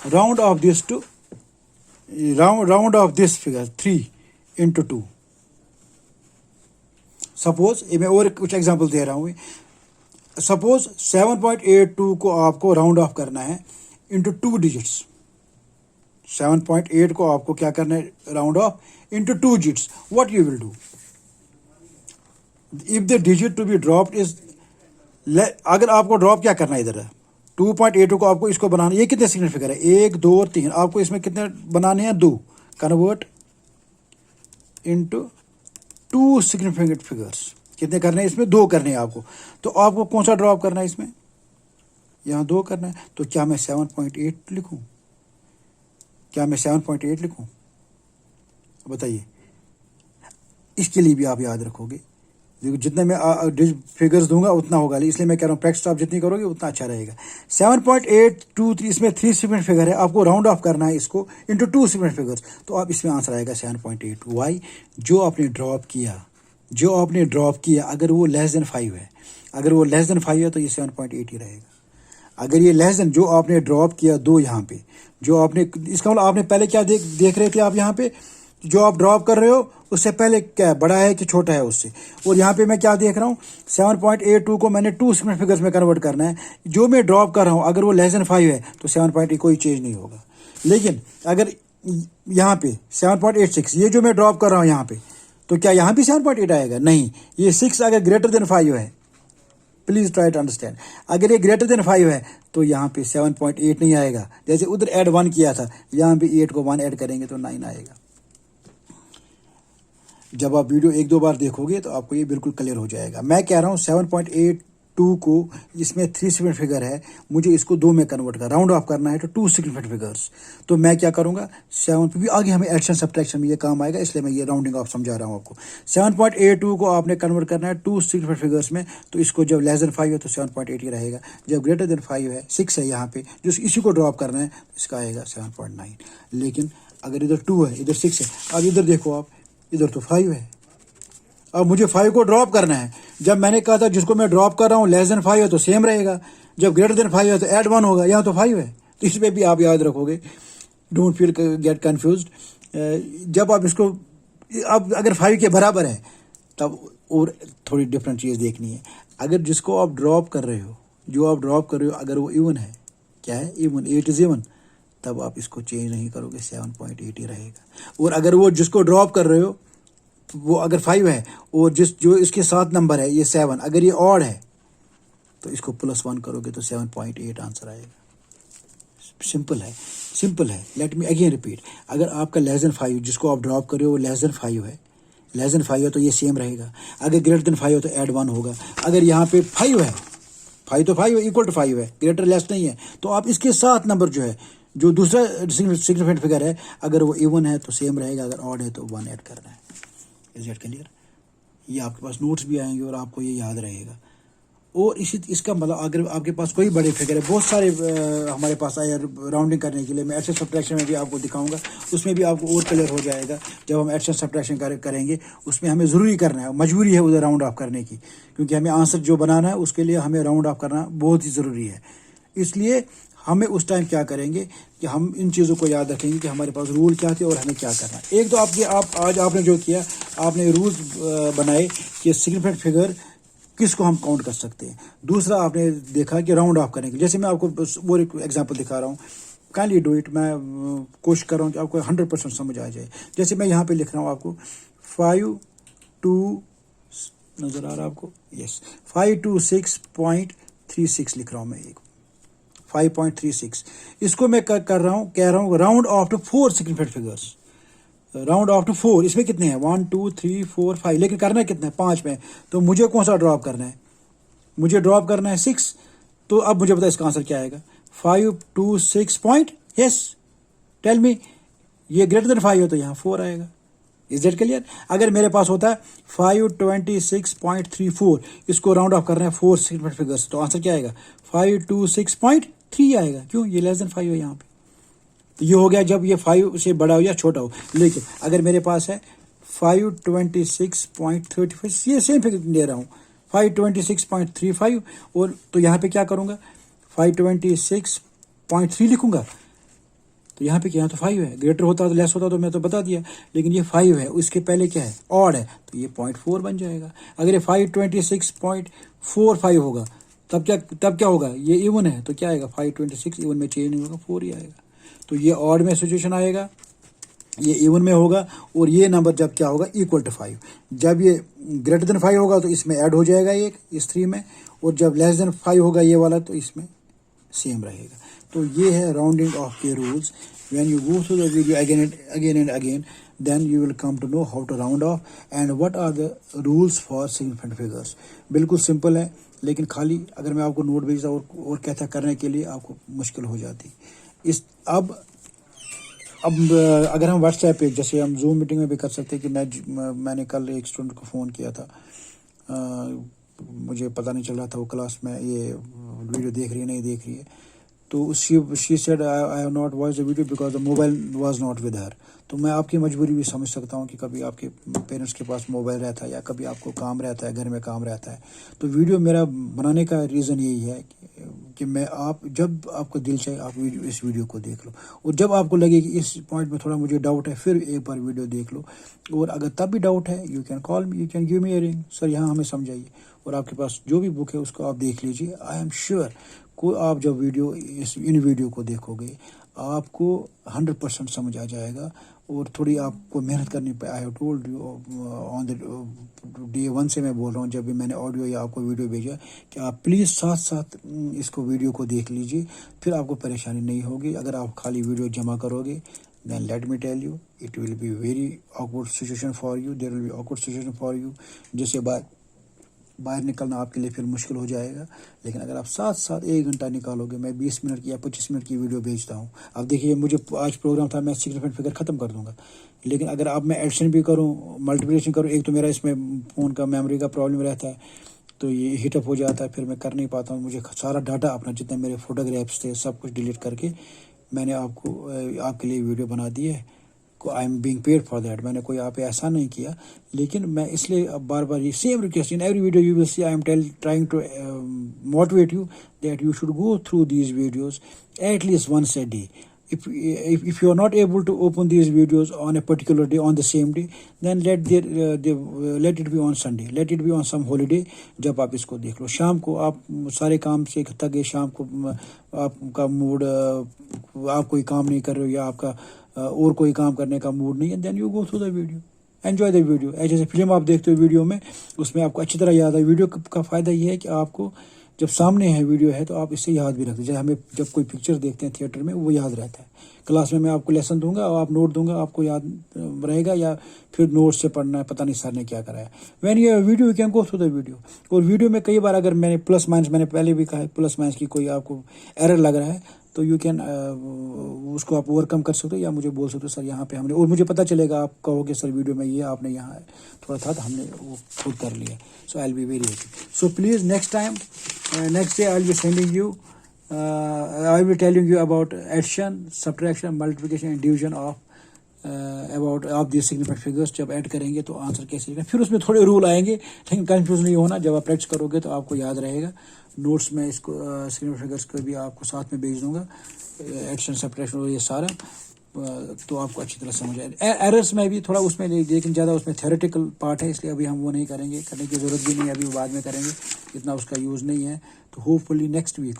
round off this figure 3 into 2। Suppose मैं और कुछ एग्जांपल दे रहा हूँ। सपोज 7.82 को आपको राउंड ऑफ करना है इंटू 2 डिजिट्स। 7.8 को आपको क्या करना है, round of into 2 digits. What you will do? If the digit to be dropped is, अगर आपको ड्रॉप क्या करना है, इधर 2.82 को आपको इसको बनाना, ये कितने सिग्निफिकेंट फिगर है, 1 2 और 3, आपको इसमें कितने बनाने हैं, 2। कन्वर्ट इनटू 2 सिग्निफिकेंट फिगर्स, कितने करने हैं इसमें, 2 करने हैं आपको। तो आपको कौन सा ड्रॉप करना है इसमें, यहाँ 2 करना है। तो क्या मैं 7.8 लिखूं, क्या मैं 7.8 लिखूं, बताइए। इसके लिए भी आप याद रखोगे, जितना मैं फिगर्स दूंगा उतना होगा, इसलिए मैं कह रहा हूँ प्रैक्टिस आप जितनी करोगे उतना अच्छा रहेगा। 7.823, इसमें 3 सिग्निफिकेंट फिगर है, आपको राउंड ऑफ करना है इसको इंटू 2 सिग्निफिकेंट फिगर्स। तो आप इसमें आंसर आएगा 7.8। वाई, जो आपने ड्रॉप किया अगर वो लेस देन 5 है, तो ये 7.8 ही रहेगा। अगर ये लेस देन, जो आपने ड्रॉप किया 2 यहाँ पे, जो आपने, इसका मतलब आपने पहले क्या देख रहे थे आप यहाँ पे, जो आप ड्रॉप कर रहे हो उससे पहले क्या बड़ा है कि छोटा है उससे। और यहाँ पे मैं क्या देख रहा हूँ, 7.82 को मैंने 2 सिग्निफिकेंट फिगर्स में कन्वर्ट करना है। जो मैं ड्रॉप कर रहा हूँ अगर वो लेस देन 5 है तो 7.8 कोई चेंज नहीं होगा। लेकिन अगर यहाँ पे 7.86, ये जो मैं ड्रॉप कर रहा हूँ यहाँ पे, तो क्या यहाँ भी 7.8 आएगा, नहीं। ये 6 अगर ग्रेटर देन 5 है, प्लीज ट्राई टू अंडरस्टैंड, अगर ये ग्रेटर देन 5 है तो यहाँ पे 7.8 नहीं आएगा। जैसे उधर ऐड 1 किया था, यहाँ पे 8 को 1 ऐड करेंगे तो 9 आएगा। जब आप वीडियो 1-2 बार देखोगे तो आपको ये बिल्कुल क्लियर हो जाएगा। मैं कह रहा हूँ 7.82 को, इसमें 3 सिग्निफिकेंट फिगर है, मुझे इसको 2 में कन्वर्ट कर राउंड ऑफ करना है तो 2 सिग्निफिकेंट फिगर्स। तो मैं क्या करूँगा, 7 भी आगे हमें एडिशन सब्ट्रैक्शन में ये काम आएगा, इसलिए मैं ये राउंडिंग ऑफ समझा रहा हूँ आपको। 7.82 को आपने कन्वर्ट करना है 2 सिग्निफिकेंट फिगर्स में, तो इसको जब लेस देन 5 है तो 7.8 ही रहेगा। जब ग्रेटर देन 5 है, 6 है यहाँ पे, जो इसी को ड्रॉप करना है, इसका आएगा 7.9। लेकिन अगर इधर 2 है, इधर 6 है, अब इधर देखो आप, इधर तो 5 है। अब मुझे 5 को ड्रॉप करना है। जब मैंने कहा था जिसको मैं ड्रॉप कर रहा हूँ लेस देन 5 है तो सेम रहेगा, जब ग्रेटर देन 5 है तो ऐड 1 होगा, यहाँ तो 5 है। तो इस पर भी आप याद रखोगे, डोंट फील गेट कन्फ्यूज्ड। जब आप इसको, अब अगर 5 के बराबर है तब और थोड़ी डिफरेंट चीज़ देखनी है। अगर जिसको आप ड्रॉप कर रहे हो, जो आप ड्रॉप कर रहे हो, अगर वो इवन है, क्या है इवन, 8 इज इवन, तब आप इसको चेंज नहीं करोगे, 7.8 ही रहेगा। और अगर वो जिसको ड्रॉप कर रहे हो वो अगर 5 है और जो इसके साथ नंबर है ये 7, अगर ये ऑड है तो इसको +1 करोगे तो 7.8 आंसर आएगा। सिंपल है। लेट मी अगेन रिपीट, अगर आपका लेस देन 5 जिसको आप ड्रॉप कर रहे हो लेस देन 5 है तो ये सेम रहेगा। अगर ग्रेटर देन 5 हो तो ऐड 1 होगा। अगर यहाँ पे 5 है, 5 तो 5 इक्वल टू 5 है, ग्रेटर लेस नहीं है, तो आप इसके साथ नंबर जो है, जो दूसरा सिग्निफिकेंट फिगर है, अगर वो इवन है तो सेम रहेगा, अगर ऑड है तो 1 ऐड करना है। Is it clear? ये आपके पास नोट्स भी आएंगे और आपको ये याद रहेगा। और इसका मतलब अगर आपके पास कोई बड़े फिगर है, बहुत सारे हमारे पास आए राउंडिंग करने के लिए, मैं एडिशन सब्ट्रैक्शन में भी आपको दिखाऊंगा, उसमें भी आपको और क्लियर हो जाएगा। जब हम एडिशन सब्ट्रैक्शन करेंगे उसमें हमें ज़रूरी करना है, मजबूरी है उधर राउंड ऑफ करने की, क्योंकि हमें आंसर जो बनाना है उसके लिए हमें राउंड ऑफ करना बहुत ही ज़रूरी है। इसलिए हमें उस टाइम क्या करेंगे कि हम इन चीज़ों को याद रखेंगे कि हमारे पास रूल क्या थे और हमें क्या करना है। एक तो आज आपने जो किया, आपने रूल्स बनाए कि सिग्निफिकेंट फिगर किसको हम काउंट कर सकते हैं। दूसरा आपने देखा कि राउंड ऑफ करेंगे। जैसे मैं आपको वो एक एग्जांपल दिखा रहा हूँ, काइंडली डू इट। मैं कोशिश कर रहा हूँ कि आपको 100% समझ आ जाए। जैसे मैं यहाँ पे लिख रहा हूँ आपको 5 नज़र आ रहा है आपको? यस, 526.36 लिख रहा हूँ मैं, एक 5.36। इसको मैं कह रहा हूँ round off to 4 significant figures. Round off to 4, इसमें कितने हैं? 1 2 3 4 5, लेकिन करना है कितना है? 5 में। तो मुझे कौन सा ड्रॉप करना है? मुझे ड्रॉप करना है 6। तो अब मुझे पता है इसका आंसर क्या आएगा, 526 पॉइंट। यस, टेल मी, ये ग्रेटर देन 5 हो तो यहाँ 4 आएगा। Is that clear? अगर मेरे पास होता है 526.34, इसको राउंड ऑफ करना है 4 सिग्निफिकेंट फिगर्स, तो आंसर क्या आएगा? 526.3 आएगा। क्यों? ये लेस देन 5 हो यहाँ पे। तो ये हो गया जब ये 5 से बड़ा हो या छोटा हो। लेकिन अगर मेरे पास है 526.35, ये सेम फिगर ले रहा हूँ, 526.35, और तो यहाँ पे क्या करूँगा, 526.3 लिखूंगा। तो यहाँ पे क्या है? तो 5 है। ग्रेटर होता तो लेस होता तो मैं तो बता दिया, लेकिन ये 5 है, उसके पहले क्या है? ऑड है, तो ये 0.4 बन जाएगा। अगर ये 526.45 होगा तब क्या होगा? ये इवन है, तो क्या आएगा? 526 इवन में चेंज नहीं होगा, 4 ही आएगा। तो ये ऑड में सिचुएशन आएगा, ये इवन में होगा, और ये नंबर जब क्या होगा? Equal to 5। जब ये ग्रेटर देन 5 होगा तो इसमें ऐड हो जाएगा एक, इस 3 में, और जब लेस देन 5 होगा ये वाला तो इसमें सेम रहेगा। तो ये है राउंडिंग ऑफ के rules. When you go through the video again and again, then you will come to know how to round off and what are the rules for significant figures। बिल्कुल simple है, लेकिन खाली अगर मैं आपको note भेजता और कहता करने के लिए आपको मुश्किल हो जाती। अब अगर हम व्हाट्सएप पे, जैसे हम जूम मीटिंग में भी कर सकते हैं कि मैंने कल एक स्टूडेंट को फ़ोन किया था, मुझे पता नहीं चल रहा था वो क्लास में ये वीडियो देख रही है नहीं देख रही है, तो she said I have not watch the video because the mobile was not with her. तो मैं आपकी मजबूरी भी समझ सकता हूँ कि कभी आपके पेरेंट्स के पास मोबाइल रहता है या कभी आपको काम रहता है, घर में काम रहता है। तो वीडियो मेरा बनाने का रीज़न यही है कि मैं जब आपको दिल चाहे आप इस वीडियो को देख लो, और जब आपको लगे कि इस पॉइंट में थोड़ा मुझे डाउट है फिर एक बार वीडियो देख लो, और अगर तब भी डाउट है you can call me, you can give me a ring, sir यहाँ हमें समझाइए, और आपके पास जो भी बुक है उसको आप देख लीजिए। आई एम श्योर को आप जब इन वीडियो को देखोगे आपको 100% समझ आ जाएगा, और थोड़ी आपको मेहनत करनी पे। I have told you on the day 1 से मैं बोल रहा हूँ, जब भी मैंने ऑडियो या आपको वीडियो भेजा, कि आप प्लीज़ साथ इसको वीडियो को देख लीजिए, फिर आपको परेशानी नहीं होगी। अगर आप खाली वीडियो जमा करोगे, then let me tell you it will be very awkward situation for you, there will be awkward situation for you, जैसे बाहर निकलना आपके लिए फिर मुश्किल हो जाएगा। लेकिन अगर आप साथ 1 घंटा निकालोगे, मैं 20 मिनट की या 25 मिनट की वीडियो भेजता हूँ। अब देखिए, मुझे आज प्रोग्राम था, मैं सिग्निफिकेंट फिगर ख़त्म कर दूंगा, लेकिन अगर अब मैं एडिशन भी करूँ, मल्टीप्लिकेशन करूँ, एक तो मेरा इसमें फ़ोन का मेमोरी का प्रॉब्लम रहता है, तो ये हीटअप हो जाता है, फिर मैं कर नहीं पाता हूँ। मुझे सारा डाटा अपना जितने मेरे फोटोग्राफ्स थे सब कुछ डिलीट करके मैंने आपके लिए वीडियो बना दी है। I am being paid for that, मैंने कोई आप ऐसा नहीं किया, लेकिन मैं इसलिए अब बार ये same request in every video you will see I am trying to motivate you that you should go through these videos at least once a day. if you are not able to open these videos on a particular day, on the same day, then let it be on Sunday, let it be on some holiday. जब आप इसको देख लो, शाम को आप सारे काम से थक गए, शाम को आपका मूड, आप कोई काम नहीं कर रहे हो या आपका और कोई काम करने का मूड नहीं है, then you go through the video, enjoy the video. जैसे फिल्म आप देखते हो वीडियो में, उसमें आपको अच्छी तरह याद है. वीडियो का फ़ायदा ये है कि आपको जब सामने है वीडियो है तो आप इससे याद भी रखते हैं. जैसे हमें जब कोई पिक्चर देखते हैं थिएटर में, वो याद रहता है. क्लास में मैं आपको लेसन दूंगा और आप नोट दूंगा, आपको याद रहेगा, या फिर नोट से पढ़ना है, पता नहीं सर ने क्या कराया. When you have video, you can go through the video. और वीडियो में कई बार अगर मैंने प्लस माइनस, मैंने पहले भी कहा है, प्लस माइनस की कोई आपको एरर लग रहा है तो यू कैन उसको आप ओवरकम कर सकते हो, या मुझे बोल सकते हो सर यहाँ पे हमने, और मुझे पता चलेगा, आप कहोगे सर वीडियो में ये आपने यहाँ थोड़ा था तो हमने वो खुद कर लिया. So I will be very happy. So please next time, next day I'll be sending you, I will be telling you about addition, subtraction, multiplication and division of of these significant figures. जब add करेंगे तो answer कैसे लिखना, फिर उसमें थोड़े rule आएंगे, लेकिन कंफ्यूज नहीं होना. जब आप प्रैक्टिस करोगे तो आपको याद रहेगा. नोट्स में इसको सिग्निफिकेंट फिगर्स को भी आपको साथ में भेज दूंगा, एडिशन सब्ट्रैक्शन और ये सारा, तो आपको अच्छी तरह समझ आए. एरर्स में भी थोड़ा उसमें, लेकिन ज़्यादा उसमें थ्योरेटिकल पार्ट है, इसलिए अभी हम वो नहीं करेंगे, करने की ज़रूरत भी नहीं है, अभी बाद में करेंगे, इतना उसका यूज़ नहीं है. तो होपफुली नेक्स्ट वीक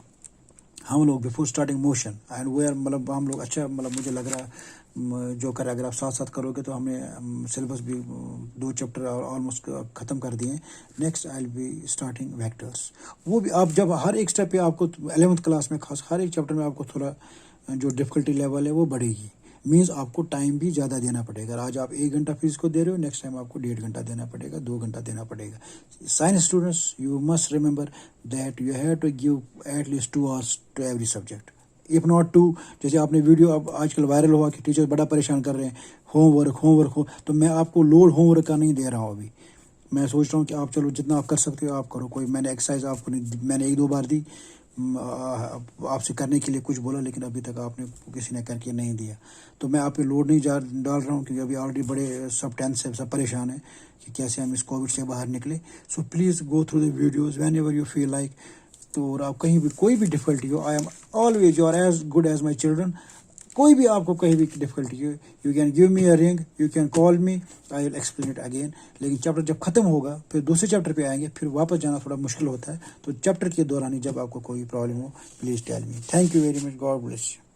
हम लोग before starting motion and where, मतलब हम लोग अच्छा, मतलब मुझे लग रहा है जो करें, अगर आप साथ साथ करोगे तो हमने सिलेबस भी 2 चैप्टर ऑलमोस्ट ख़त्म कर दिए. Next I will be starting vectors. वो भी आप जब हर एक स्टेप पे आपको 11th क्लास में खास हर एक चैप्टर में आपको थोड़ा जो डिफ़िकल्टी लेवल है वो बढ़ेगी. मीन्स आपको टाइम भी ज़्यादा देना पड़ेगा. आज आप 1 घंटा फिजिक्स को दे रहे हो, नेक्स्ट टाइम आपको 1.5 घंटा देना पड़ेगा, 2 घंटा देना पड़ेगा. Science students, you must remember that you have to give at least 2 hours to every subject, if not 2. जैसे आपने वीडियो अब आजकल वायरल हुआ कि टीचर बड़ा परेशान कर रहे हैं, होमवर्क हो, तो मैं आपको लोड होमवर्क का नहीं दे रहा हूँ. अभी मैं सोच रहा हूँ कि आप चलो जितना आप कर सकते हो आप करो. कोई मैंने एक्सरसाइज आपको नहीं, मैंने 1-2 बार दी, आपसे करने के लिए कुछ बोला, लेकिन अभी तक आपने किसी ने करके नहीं दिया. तो मैं आप पे लोड नहीं डाल रहा हूँ, क्योंकि अभी ऑलरेडी बड़े सब 10th से सब परेशान हैं कि कैसे हम इस कोविड से बाहर निकले. So please go through the videos whenever you feel like. तो और आप कहीं भी कोई भी डिफ़िकल्टी हो, I am always, you are as good as my children. कोई भी आपको कहीं भी डिफ़िकल्टी हो, you can give me a ring, you can call me, I will explain it again. लेकिन चैप्टर जब ख़त्म होगा फिर दूसरे चैप्टर पे आएंगे, फिर वापस जाना थोड़ा मुश्किल होता है. तो चैप्टर के दौरान ही जब आपको कोई प्रॉब्लम हो, please tell me. Thank you very much. God bless you.